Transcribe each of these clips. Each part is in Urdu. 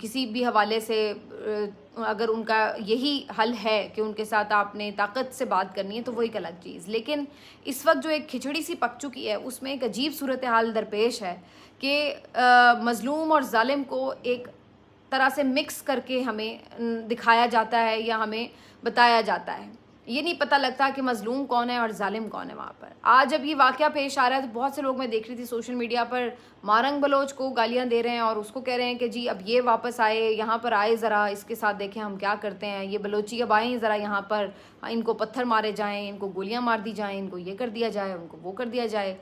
کسی بھی حوالے سے اگر ان کا یہی حل ہے کہ ان کے ساتھ آپ نے طاقت سے بات کرنی ہے تو وہ ایک الگ چیز. لیکن اس وقت جو ایک کھچڑی سی پک چکی ہے اس میں ایک عجیب صورتحال درپیش ہے کہ مظلوم اور ظالم کو ایک طرح سے مکس کر کے ہمیں دکھایا جاتا ہے یا ہمیں بتایا جاتا ہے. یہ نہیں پتہ لگتا کہ مظلوم کون ہے اور ظالم کون ہے. وہاں پر آج جب یہ واقعہ پیش آ رہا ہے تو بہت سے لوگ میں دیکھ رہی تھی سوشل میڈیا پر مارنگ بلوچ کو گالیاں دے رہے ہیں اور اس کو کہہ رہے ہیں کہ جی اب یہ واپس آئے یہاں پر آئے ذرا اس کے ساتھ دیکھیں ہم کیا کرتے ہیں, یہ بلوچی اب آئیں ذرا یہاں پر, ان کو پتھر مارے جائیں, ان کو گولیاں مار دی جائیں, ان کو یہ کر دیا جائے, ان کو وہ کر دیا جائے.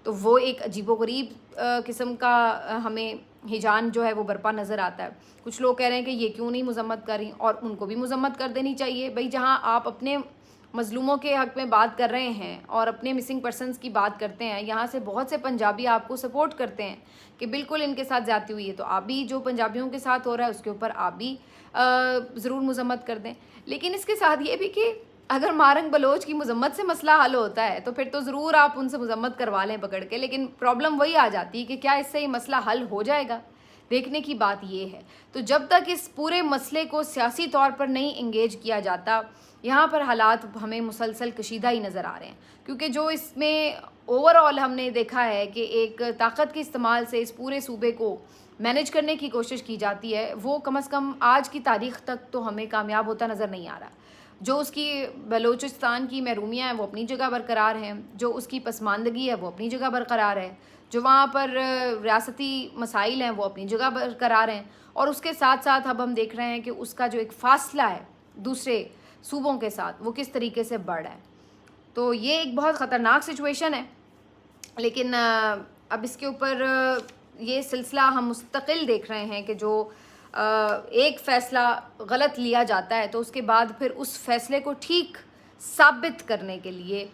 تو وہ ایک عجیب و غریب قسم کا ہمیں ہجان جو ہے وہ برپا نظر آتا ہے. کچھ لوگ کہہ رہے ہیں کہ یہ کیوں نہیں مذمت کر رہی, اور ان کو بھی مذمت کر دینی چاہیے. بھئی جہاں آپ اپنے مظلوموں کے حق میں بات کر رہے ہیں اور اپنے مسنگ پرسنز کی بات کرتے ہیں, یہاں سے بہت سے پنجابی آپ کو سپورٹ کرتے ہیں کہ بالکل ان کے ساتھ زیادتی ہوئی ہے, تو آپ بھی جو پنجابیوں کے ساتھ ہو رہا ہے اس کے اوپر آپ بھی ضرور مذمت کر دیں. لیکن اس کے ساتھ یہ بھی کہ اگر مارنگ بلوچ کی مذمت سے مسئلہ حل ہوتا ہے تو پھر تو ضرور آپ ان سے مذمت کروا لیں پکڑ کے. لیکن پرابلم وہی آ جاتی ہے کہ کیا اس سے یہ مسئلہ حل ہو جائے گا. دیکھنے کی بات یہ ہے. تو جب تک اس پورے مسئلے کو سیاسی طور پر نہیں انگیج کیا جاتا, یہاں پر حالات ہمیں مسلسل کشیدہ ہی نظر آ رہے ہیں. کیونکہ جو اس میں اوور آل ہم نے دیکھا ہے کہ ایک طاقت کے استعمال سے اس پورے صوبے کو مینیج کرنے کی کوشش کی جاتی ہے, وہ کم از کم آج کی تاریخ تک تو ہمیں کامیاب ہوتا نظر نہیں آ رہا. جو اس کی بلوچستان کی محرومیاں ہیں وہ اپنی جگہ برقرار ہیں, جو اس کی پسماندگی ہے وہ اپنی جگہ برقرار ہے, جو وہاں پر ریاستی مسائل ہیں وہ اپنی جگہ برقرار ہیں, اور اس کے ساتھ ساتھ اب ہم دیکھ رہے ہیں کہ اس کا جو ایک فاصلہ ہے دوسرے صوبوں کے ساتھ وہ کس طریقے سے بڑھ رہا ہے. تو یہ ایک بہت خطرناک سچویشن ہے. لیکن اب اس کے اوپر یہ سلسلہ ہم مستقل دیکھ رہے ہیں کہ جو ایک فیصلہ غلط لیا جاتا ہے تو اس کے بعد پھر اس فیصلے کو ٹھیک ثابت کرنے کے لیے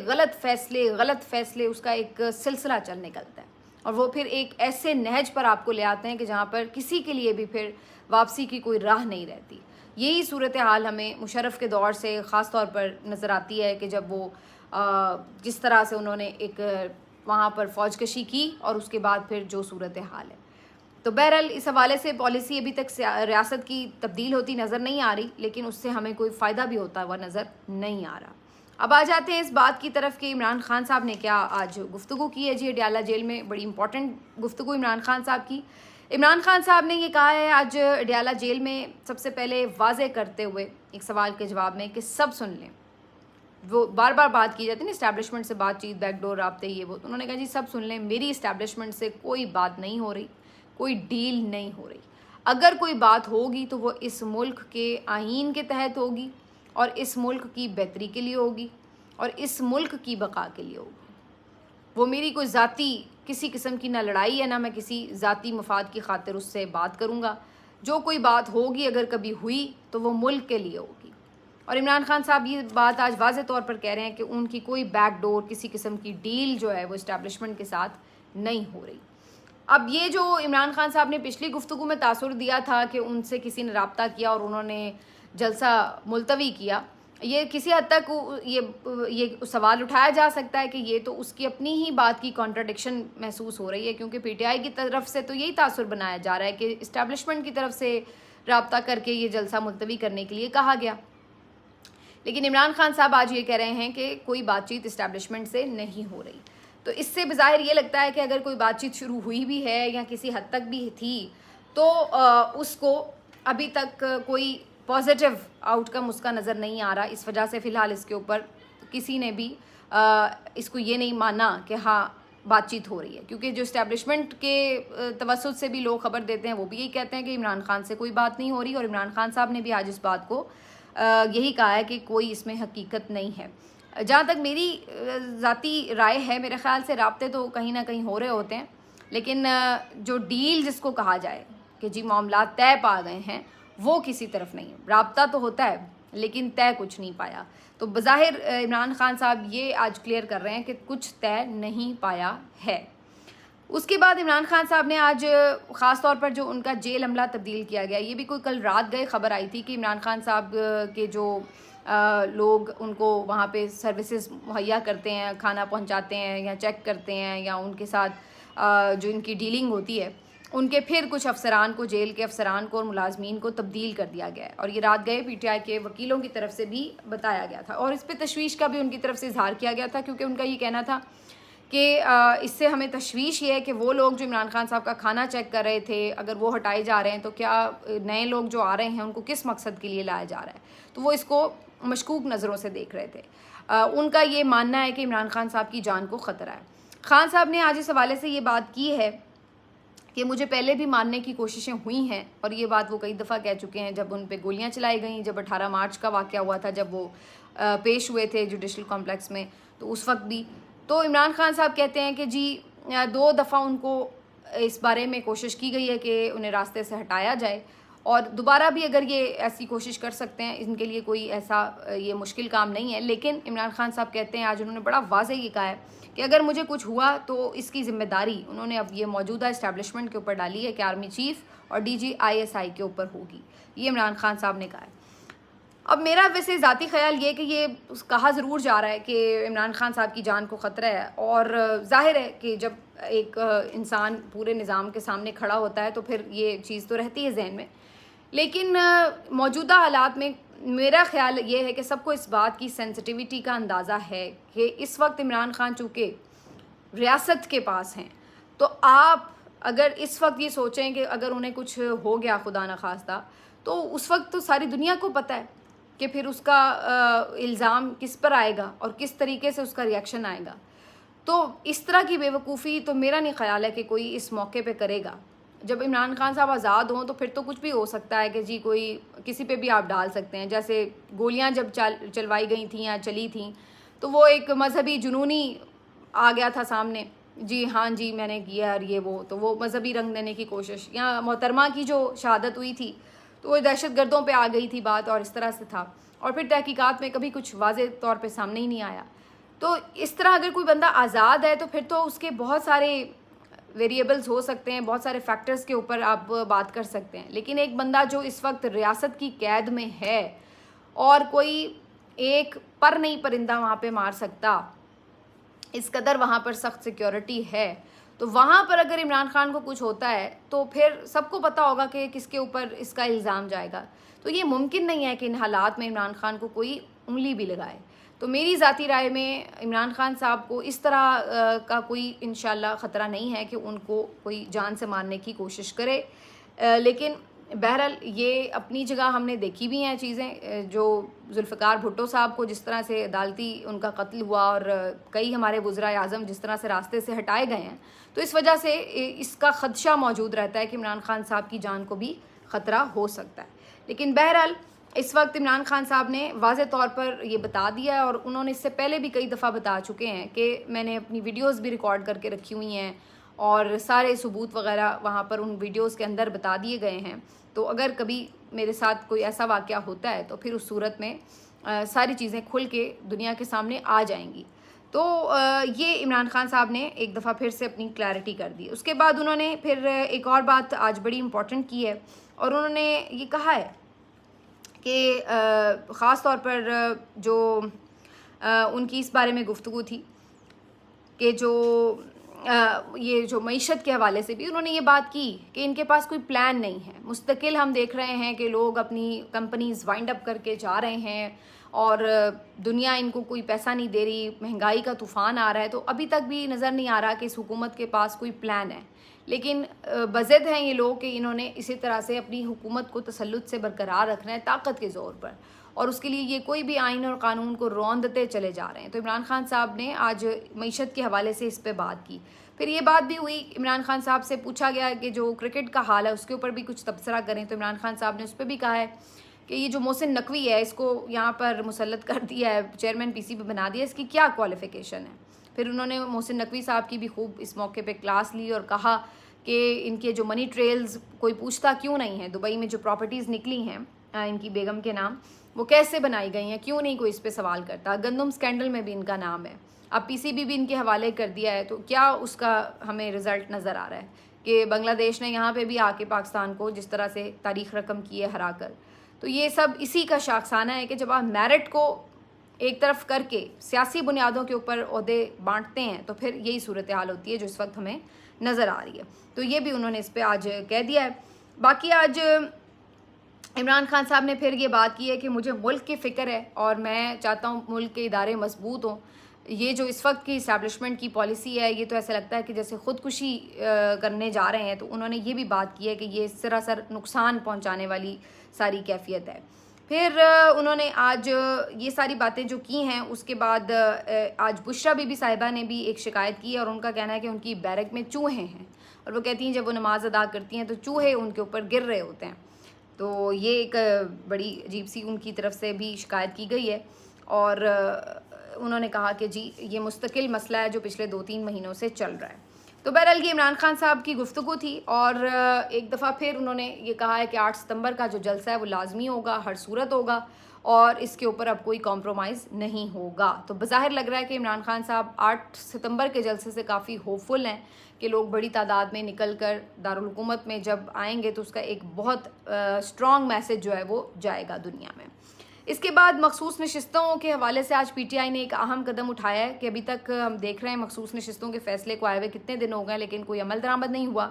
غلط فیصلے اس کا ایک سلسلہ چل نکلتا ہے, اور وہ پھر ایک ایسے نہج پر آپ کو لے آتے ہیں کہ جہاں پر کسی کے لیے بھی پھر واپسی کی کوئی راہ نہیں رہتی. یہی صورتحال ہمیں مشرف کے دور سے خاص طور پر نظر آتی ہے کہ جب وہ جس طرح سے انہوں نے ایک وہاں پر فوج کشی کی اور اس کے بعد پھر جو صورتحال ہے. تو بہرحال اس حوالے سے پالیسی ابھی تک ریاست کی تبدیل ہوتی نظر نہیں آ رہی, لیکن اس سے ہمیں کوئی فائدہ بھی ہوتا ہوا نظر نہیں آ رہا. اب آ جاتے ہیں اس بات کی طرف کہ عمران خان صاحب نے کیا آج گفتگو کی ہے. جی اڈیالہ جیل میں بڑی امپورٹنٹ گفتگو عمران خان صاحب کی. عمران خان صاحب نے یہ کہا ہے آج اڈیالہ جیل میں سب سے پہلے واضح کرتے ہوئے ایک سوال کے جواب میں کہ سب سن لیں. وہ بار بار بات کی جاتی ہے نا اسٹیبلشمنٹ سے بات چیت, بیک ڈور رابطے یہ وہ, تو انہوں نے کہا جی سب سن لیں, میری اسٹیبلشمنٹ سے کوئی بات نہیں ہو رہی, کوئی ڈیل نہیں ہو رہی. اگر کوئی بات ہوگی تو وہ اس ملک کے آئین کے تحت ہوگی اور اس ملک کی بہتری کے لیے ہوگی اور اس ملک کی بقا کے لیے ہوگی. وہ میری کوئی ذاتی کسی قسم کی نہ لڑائی ہے, نہ میں کسی ذاتی مفاد کی خاطر اس سے بات کروں گا. جو کوئی بات ہوگی اگر کبھی ہوئی تو وہ ملک کے لیے ہوگی. اور عمران خان صاحب یہ بات آج واضح طور پر کہہ رہے ہیں کہ ان کی کوئی بیک ڈور کسی قسم کی ڈیل جو ہے وہ اسٹیبلشمنٹ کے ساتھ نہیں ہو رہی. اب یہ جو عمران خان صاحب نے پچھلی گفتگو میں تاثر دیا تھا کہ ان سے کسی نے رابطہ کیا اور انہوں نے جلسہ ملتوی کیا, یہ کسی حد تک یہ سوال اٹھایا جا سکتا ہے کہ یہ تو اس کی اپنی ہی بات کی کانٹرڈکشن محسوس ہو رہی ہے, کیونکہ پی ٹی آئی کی طرف سے تو یہی تاثر بنایا جا رہا ہے کہ اسٹیبلشمنٹ کی طرف سے رابطہ کر کے یہ جلسہ ملتوی کرنے کے لیے کہا گیا. لیکن عمران خان صاحب آج یہ کہہ رہے ہیں کہ کوئی بات چیت اسٹیبلشمنٹ سے نہیں ہو رہی. تو اس سے بظاہر یہ لگتا ہے کہ اگر کوئی بات چیت شروع ہوئی بھی ہے یا کسی حد تک بھی تھی تو اس کو ابھی تک کوئی پازیٹیو آؤٹ کم اس کا نظر نہیں آ رہا. اس وجہ سے فی الحال اس کے اوپر کسی نے بھی اس کو یہ نہیں مانا کہ ہاں بات چیت ہو رہی ہے, کیونکہ جو اسٹیبلشمنٹ کے توسط سے بھی لوگ خبر دیتے ہیں وہ بھی یہی کہتے ہیں کہ عمران خان سے کوئی بات نہیں ہو رہی. اور عمران خان صاحب نے بھی آج اس بات کو یہی کہا ہے کہ کوئی اس میں حقیقت نہیں ہے. جہاں تک میری ذاتی رائے ہے, میرے خیال سے رابطے تو کہیں نہ کہیں ہو رہے ہوتے ہیں, لیکن جو ڈیل جس کو کہا جائے کہ جی معاملات طے پا گئے ہیں وہ کسی طرف نہیں. رابطہ تو ہوتا ہے لیکن طے کچھ نہیں پایا. تو بظاہر عمران خان صاحب یہ آج کلیئر کر رہے ہیں کہ کچھ طے نہیں پایا ہے. اس کے بعد عمران خان صاحب نے آج خاص طور پر جو ان کا جیل عملہ تبدیل کیا گیا, یہ بھی کوئی کل رات گئے خبر آئی تھی کہ عمران خان صاحب کے جو لوگ ان کو وہاں پہ سروسز مہیا کرتے ہیں, کھانا پہنچاتے ہیں یا چیک کرتے ہیں یا ان کے ساتھ جو ان کی ڈیلنگ ہوتی ہے ان کے پھر کچھ افسران کو، جیل کے افسران کو اور ملازمین کو تبدیل کر دیا گیا ہے، اور یہ رات گئے PTI کے وکیلوں کی طرف سے بھی بتایا گیا تھا، اور اس پہ تشویش کا بھی ان کی طرف سے اظہار کیا گیا تھا، کیونکہ ان کا یہ کہنا تھا کہ اس سے ہمیں تشویش یہ ہے کہ وہ لوگ جو عمران خان صاحب کا کھانا چیک کر رہے تھے، اگر وہ ہٹائے جا رہے ہیں تو کیا نئے لوگ جو آ رہے ہیں ان کو کس مقصد کے لیے لایا جا رہا ہے، تو وہ اس کو مشکوک نظروں سے دیکھ رہے تھے۔ ان کا یہ ماننا ہے کہ عمران خان صاحب کی جان کو خطرہ ہے۔ خان صاحب نے آج اس حوالے سے یہ بات کی ہے کہ مجھے پہلے بھی ماننے کی کوششیں ہوئی ہیں، اور یہ بات وہ کئی دفعہ کہہ چکے ہیں، جب ان پہ گولیاں چلائی گئیں، جب 18 مارچ کا واقعہ ہوا تھا، جب وہ پیش ہوئے تھے جوڈیشل کمپلیکس میں، تو اس وقت بھی۔ تو عمران خان صاحب کہتے ہیں کہ جی 2 دفعہ ان کو اس بارے میں کوشش کی گئی ہے کہ انہیں راستے سے ہٹایا جائے، اور دوبارہ بھی اگر یہ ایسی کوشش کر سکتے ہیں، ان کے لیے کوئی ایسا یہ مشکل کام نہیں ہے۔ لیکن عمران خان صاحب کہتے ہیں، آج انہوں نے بڑا واضح یہ کہا ہے کہ اگر مجھے کچھ ہوا تو اس کی ذمہ داری انہوں نے اب یہ موجودہ اسٹیبلشمنٹ کے اوپر ڈالی ہے کہ آرمی چیف اور DG ISI کے اوپر ہوگی، یہ عمران خان صاحب نے کہا ہے۔ اب میرا ویسے ذاتی خیال یہ کہ یہ کہا ضرور جا رہا ہے کہ عمران خان صاحب کی جان کو خطرہ ہے، اور ظاہر ہے کہ جب ایک انسان پورے نظام کے سامنے کھڑا ہوتا ہے تو پھر یہ چیز تو رہتی ہے ذہن میں، لیکن موجودہ حالات میں میرا خیال یہ ہے کہ سب کو اس بات کی سینسٹیوٹی کا اندازہ ہے کہ اس وقت عمران خان چونکہ ریاست کے پاس ہیں، تو آپ اگر اس وقت یہ سوچیں کہ اگر انہیں کچھ ہو گیا خدا نخواستہ، تو اس وقت تو ساری دنیا کو پتہ ہے کہ پھر اس کا الزام کس پر آئے گا اور کس طریقے سے اس کا ریئیکشن آئے گا۔ تو اس طرح کی بے وقوفی تو میرا نہیں خیال ہے کہ کوئی اس موقع پہ کرے گا۔ جب عمران خان صاحب آزاد ہوں تو پھر تو کچھ بھی ہو سکتا ہے کہ جی کوئی کسی پہ بھی آپ ڈال سکتے ہیں، جیسے گولیاں جب چلوائی گئی تھیں یا چلی تھیں تو وہ ایک مذہبی جنونی آ گیا تھا سامنے، جی ہاں جی میں نے کیا اور یہ وہ، تو وہ مذہبی رنگ دینے کی کوشش، یا محترمہ کی جو شہادت ہوئی تھی تو وہ دہشت گردوں پہ آ گئی تھی بات، اور اس طرح سے تھا، اور پھر تحقیقات میں کبھی کچھ واضح طور پہ سامنے ہی نہیں آیا۔ تو اس طرح اگر کوئی بندہ آزاد ہے تو پھر تو اس کے بہت سارے ویریبلز ہو سکتے ہیں، بہت سارے فیکٹرز کے اوپر آپ بات کر سکتے ہیں، لیکن ایک بندہ جو اس وقت ریاست کی قید میں ہے اور کوئی ایک پر نہیں پرندہ وہاں پہ مار سکتا، اس قدر وہاں پر سخت سیکیورٹی ہے، تو وہاں پر اگر عمران خان کو کچھ ہوتا ہے تو پھر سب کو پتہ ہوگا کہ کس کے اوپر اس کا الزام جائے گا۔ تو یہ ممکن نہیں ہے کہ ان حالات میں عمران خان کو کوئی انگلی بھی لگائے۔ تو میری ذاتی رائے میں عمران خان صاحب کو اس طرح کا کوئی انشاءاللہ خطرہ نہیں ہے کہ ان کو کوئی جان سے مارنے کی کوشش کرے، لیکن بہرحال یہ اپنی جگہ ہم نے دیکھی بھی ہیں چیزیں، جو ذوالفقار بھٹو صاحب کو جس طرح سے عدالتی ان کا قتل ہوا، اور کئی ہمارے وزرائے اعظم جس طرح سے راستے سے ہٹائے گئے ہیں، تو اس وجہ سے اس کا خدشہ موجود رہتا ہے کہ عمران خان صاحب کی جان کو بھی خطرہ ہو سکتا ہے۔ لیکن بہرحال اس وقت عمران خان صاحب نے واضح طور پر یہ بتا دیا ہے، اور انہوں نے اس سے پہلے بھی کئی دفعہ بتا چکے ہیں کہ میں نے اپنی ویڈیوز بھی ریکارڈ کر کے رکھی ہوئی ہیں، اور سارے ثبوت وغیرہ وہاں پر ان ویڈیوز کے اندر بتا دیے گئے ہیں، تو اگر کبھی میرے ساتھ کوئی ایسا واقعہ ہوتا ہے تو پھر اس صورت میں ساری چیزیں کھل کے دنیا کے سامنے آ جائیں گی۔ تو یہ عمران خان صاحب نے ایک دفعہ پھر سے اپنی کلیئرٹی کر دی۔ اس کے بعد انہوں نے پھر ایک اور بات آج بڑی امپورٹنٹ کی ہے، اور انہوں نے یہ کہا ہے کہ خاص طور پر جو ان کی اس بارے میں گفتگو تھی کہ جو یہ جو معیشت کے حوالے سے بھی انہوں نے یہ بات کی کہ ان کے پاس کوئی پلان نہیں ہے، مستقل ہم دیکھ رہے ہیں کہ لوگ اپنی کمپنیز وائنڈ اپ کر کے جا رہے ہیں، اور دنیا ان کو کوئی پیسہ نہیں دے رہی، مہنگائی کا طوفان آ رہا ہے، تو ابھی تک بھی نظر نہیں آ رہا کہ اس حکومت کے پاس کوئی پلان ہے۔ لیکن بضد ہیں یہ لوگ کہ انہوں نے اسی طرح سے اپنی حکومت کو تسلط سے برقرار رکھنا ہے طاقت کے زور پر، اور اس کے لیے یہ کوئی بھی آئین اور قانون کو روندتے چلے جا رہے ہیں۔ تو عمران خان صاحب نے آج معیشت کے حوالے سے اس پہ بات کی۔ پھر یہ بات بھی ہوئی، عمران خان صاحب سے پوچھا گیا کہ جو کرکٹ کا حال ہے اس کے اوپر بھی کچھ تبصرہ کریں، تو عمران خان صاحب نے اس پہ بھی کہا ہے کہ یہ جو محسن نقوی ہے اس کو یہاں پر مسلط کر دیا ہے، چیئرمین PCB بنا دیا، اس کی کیا کوالیفیکیشن ہے۔ پھر انہوں نے محسن نقوی صاحب کی بھی خوب اس موقع پہ کلاس لی اور کہا کہ ان کے جو منی ٹریلز کوئی پوچھتا کیوں نہیں ہے، دبئی میں جو پراپرٹیز نکلی ہیں ان کی بیگم کے نام، وہ کیسے بنائی گئی ہیں، کیوں نہیں کوئی اس پہ سوال کرتا۔ گندم سکینڈل میں بھی ان کا نام ہے، اب PCB بھی ان کے حوالے کر دیا ہے، تو کیا اس کا ہمیں رزلٹ نظر آ رہا ہے کہ بنگلہ دیش نے یہاں پہ بھی آ کے پاکستان کو جس طرح سے تاریخ رقم کی ہے ہرا کر۔ تو یہ سب اسی کا شاخسانہ ہے کہ جب آپ میرٹ کو ایک طرف کر کے سیاسی بنیادوں کے اوپر عہدے بانٹتے ہیں تو پھر یہی صورتحال ہوتی ہے جو اس وقت ہمیں نظر آ رہی ہے. تو یہ بھی انہوں نے اس پہ آج کہہ دیا ہے. باقی آج عمران خان صاحب نے پھر یہ بات کی ہے کہ مجھے ملک کی فکر ہے اور میں چاہتا ہوں ملک کے ادارے مضبوط ہوں. یہ جو اس وقت کی اسٹیبلشمنٹ کی پالیسی ہے یہ تو ایسا لگتا ہے کہ جیسے خودکشی کرنے جا رہے ہیں. تو انہوں نے یہ بھی بات کی ہے کہ یہ سراسر نقصان پہنچانے والی ساری کیفیت ہے. پھر انہوں نے آج یہ ساری باتیں جو کی ہیں اس کے بعد آج بشرا بی بی صاحبہ نے بھی ایک شکایت کی اور ان کا کہنا ہے کہ ان کی بیرک میں چوہے ہیں اور وہ کہتی ہیں جب وہ نماز ادا کرتی ہیں تو چوہے ان کے اوپر گر رہے ہوتے ہیں. تو یہ ایک بڑی عجیب سی ان کی طرف سے بھی شکایت کی گئی ہے اور انہوں نے کہا کہ جی یہ مستقل مسئلہ ہے جو پچھلے 2-3 مہینوں سے چل رہا ہے. تو بہرحال یہ عمران خان صاحب کی گفتگو تھی اور ایک دفعہ پھر انہوں نے یہ کہا ہے کہ 8 ستمبر کا جو جلسہ ہے وہ لازمی ہوگا، ہر صورت ہوگا اور اس کے اوپر اب کوئی کمپرومائز نہیں ہوگا. تو بظاہر لگ رہا ہے کہ عمران خان صاحب 8 ستمبر کے جلسے سے کافی ہوپ فل ہیں کہ لوگ بڑی تعداد میں نکل کر دارالحکومت میں جب آئیں گے تو اس کا ایک بہت اسٹرانگ میسج جو ہے وہ جائے گا دنیا میں. اس کے بعد مخصوص نشستوں کے حوالے سے آج پی ٹی آئی نے ایک اہم قدم اٹھایا ہے کہ ابھی تک ہم دیکھ رہے ہیں مخصوص نشستوں کے فیصلے کو آئے ہوئے کتنے دن ہو گئے لیکن کوئی عمل درآمد نہیں ہوا.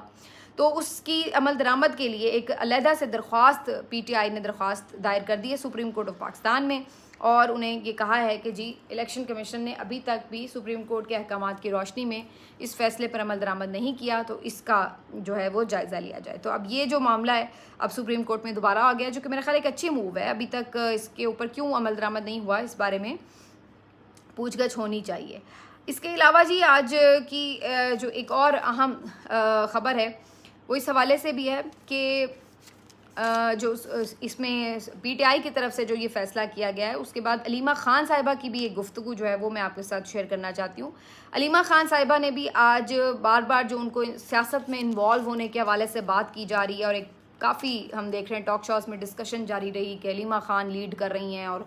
تو اس کی عمل درآمد کے لیے ایک علیحدہ سے درخواست پی ٹی آئی نے درخواست دائر کر دی ہے سپریم کورٹ آف پاکستان میں اور انہیں یہ کہا ہے کہ جی الیکشن کمیشن نے ابھی تک بھی سپریم کورٹ کے احکامات کی روشنی میں اس فیصلے پر عمل درآمد نہیں کیا تو اس کا جو ہے وہ جائزہ لیا جائے. تو اب یہ جو معاملہ ہے اب سپریم کورٹ میں دوبارہ آ گیا جو کہ میرا خیال ایک اچھی موو ہے. ابھی تک اس کے اوپر کیوں عمل درآمد نہیں ہوا اس بارے میں پوچھ گچھ ہونی چاہیے. اس کے علاوہ جی آج کی جو ایک اور اہم خبر ہے وہ اس حوالے سے بھی ہے کہ جو اس میں پی ٹی آئی کی طرف سے جو یہ فیصلہ کیا گیا ہے اس کے بعد علیمہ خان صاحبہ کی بھی ایک گفتگو جو ہے وہ میں آپ کے ساتھ شیئر کرنا چاہتی ہوں. علیمہ خان صاحبہ نے بھی آج بار بار جو ان کو سیاست میں انوالو ہونے کے حوالے سے بات کی جا رہی ہے اور ایک کافی ہم دیکھ رہے ہیں ٹاک شوز میں ڈسکشن جاری رہی کہ علیمہ خان لیڈ کر رہی ہیں اور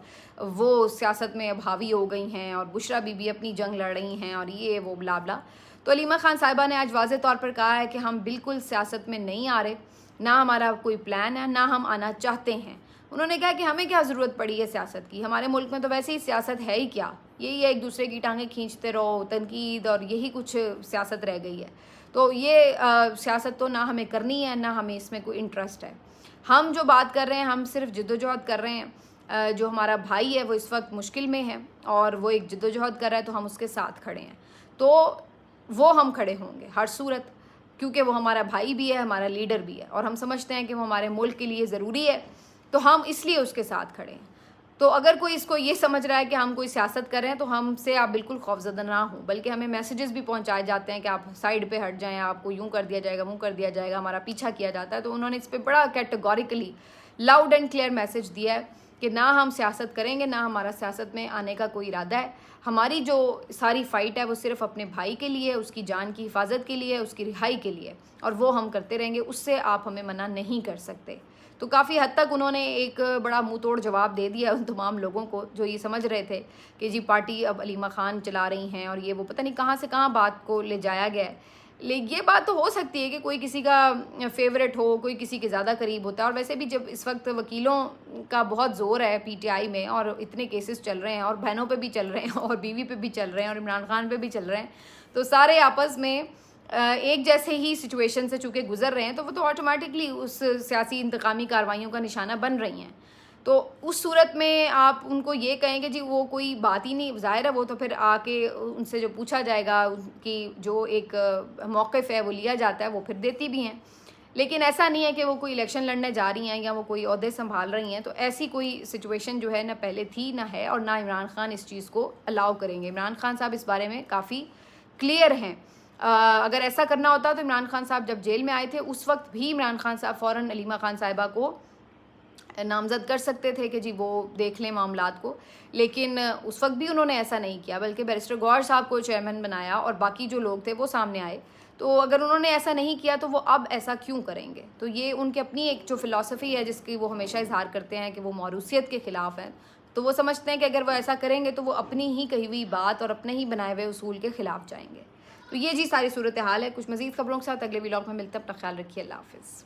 وہ سیاست میں اب حاوی ہو گئی ہیں اور بشرا بی بی اپنی جنگ لڑ رہی ہیں اور یہ وہ بلا بلا. تو علیمہ خان صاحبہ نے آج واضح طور پر کہا ہے کہ ہم بالکل سیاست میں نہیں آ رہے، نہ ہمارا کوئی پلان ہے، نہ ہم آنا چاہتے ہیں. انہوں نے کہا کہ ہمیں کیا ضرورت پڑی ہے سیاست کی، ہمارے ملک میں تو ویسے ہی سیاست ہے ہی کیا، یہی ہے ایک دوسرے کی ٹانگیں کھینچتے رہو، تنقید اور یہی کچھ سیاست رہ گئی ہے. تو یہ سیاست تو نہ ہمیں کرنی ہے نہ ہمیں اس میں کوئی انٹرسٹ ہے. ہم جو بات کر رہے ہیں ہم صرف جدوجہد کر رہے ہیں. جو ہمارا بھائی ہے وہ اس وقت مشکل میں ہے اور وہ ایک جدوجہد کر رہا ہے تو ہم اس کے ساتھ کھڑے ہیں. تو وہ ہم کھڑے ہوں گے ہر صورت کیونکہ وہ ہمارا بھائی بھی ہے، ہمارا لیڈر بھی ہے اور ہم سمجھتے ہیں کہ وہ ہمارے ملک کے لیے ضروری ہے تو ہم اس لیے اس کے ساتھ کھڑے ہیں. تو اگر کوئی اس کو یہ سمجھ رہا ہے کہ ہم کوئی سیاست کر رہے ہیں تو ہم سے آپ بالکل خوفزدہ نہ ہوں، بلکہ ہمیں میسیجز بھی پہنچائے جاتے ہیں کہ آپ سائڈ پہ ہٹ جائیں، آپ کو یوں کر دیا جائے گا، وہ کر دیا جائے گا، ہمارا پیچھا کیا جاتا ہے. تو انہوں نے اس پہ بڑا categorically loud and clear message دیا ہے کہ نہ ہم سیاست کریں گے، نہ ہمارا سیاست میں آنے کا کوئی ارادہ ہے. ہماری جو ساری فائٹ ہے وہ صرف اپنے بھائی کے لیے، اس کی جان کی حفاظت کے لیے، اس کی رہائی کے لیے اور وہ ہم کرتے رہیں گے، اس سے آپ ہمیں منع نہیں کر سکتے. تو کافی حد تک انہوں نے ایک بڑا منہ توڑ جواب دے دیا ان تمام لوگوں کو جو یہ سمجھ رہے تھے کہ جی پارٹی اب علیمہ خان چلا رہی ہیں اور یہ وہ پتہ نہیں کہاں سے کہاں بات کو لے جایا گیا ہے. یہ بات تو ہو سکتی ہے کہ کوئی کسی کا فیوریٹ ہو، کوئی کسی کے زیادہ قریب ہوتا ہے اور ویسے بھی جب اس وقت وکیلوں کا بہت زور ہے پی ٹی آئی میں اور اتنے کیسز چل رہے ہیں اور بہنوں پہ بھی چل رہے ہیں اور بیوی پہ بھی چل رہے ہیں اور عمران خان پہ بھی چل رہے ہیں تو سارے آپس میں ایک جیسے ہی سچویشن سے چونکہ گزر رہے ہیں تو وہ تو آٹومیٹکلی اس سیاسی انتقامی کارروائیوں کا نشانہ بن رہی ہیں. تو اس صورت میں آپ ان کو یہ کہیں کہ جی وہ کوئی بات ہی نہیں، ظاہر ہے وہ تو پھر آ کے ان سے جو پوچھا جائے گا کہ جو ایک موقف ہے وہ لیا جاتا ہے وہ پھر دیتی بھی ہیں. لیکن ایسا نہیں ہے کہ وہ کوئی الیکشن لڑنے جا رہی ہیں یا وہ کوئی عہدے سنبھال رہی ہیں. تو ایسی کوئی سچویشن جو ہے نہ پہلے تھی نہ ہے اور نہ عمران خان اس چیز کو الاؤ کریں گے. عمران خان صاحب اس بارے میں کافی کلیئر ہیں. اگر ایسا کرنا ہوتا تو عمران خان صاحب جب جیل میں آئے تھے اس وقت بھی عمران خان صاحب فوراً علیمہ خان صاحبہ کو نامزد کر سکتے تھے کہ جی وہ دیکھ لیں معاملات کو، لیکن اس وقت بھی انہوں نے ایسا نہیں کیا بلکہ بیرسٹر گوہر صاحب کو چیئرمین بنایا اور باقی جو لوگ تھے وہ سامنے آئے. تو اگر انہوں نے ایسا نہیں کیا تو وہ اب ایسا کیوں کریں گے؟ تو یہ ان کی اپنی ایک جو فلسفی ہے جس کی وہ ہمیشہ اظہار کرتے ہیں کہ وہ موروثیت کے خلاف ہیں. تو وہ سمجھتے ہیں کہ اگر وہ ایسا کریں گے تو وہ اپنی ہی کہی ہوئی بات اور اپنے ہی بنائے ہوئے اصول کے خلاف جائیں گے. تو یہ جی ساری صورتحال ہے. کچھ مزید خبروں کے ساتھ اگلے ولاگ میں ملتے ہیں. اپنا خیال رکھیے. اللہ حافظ.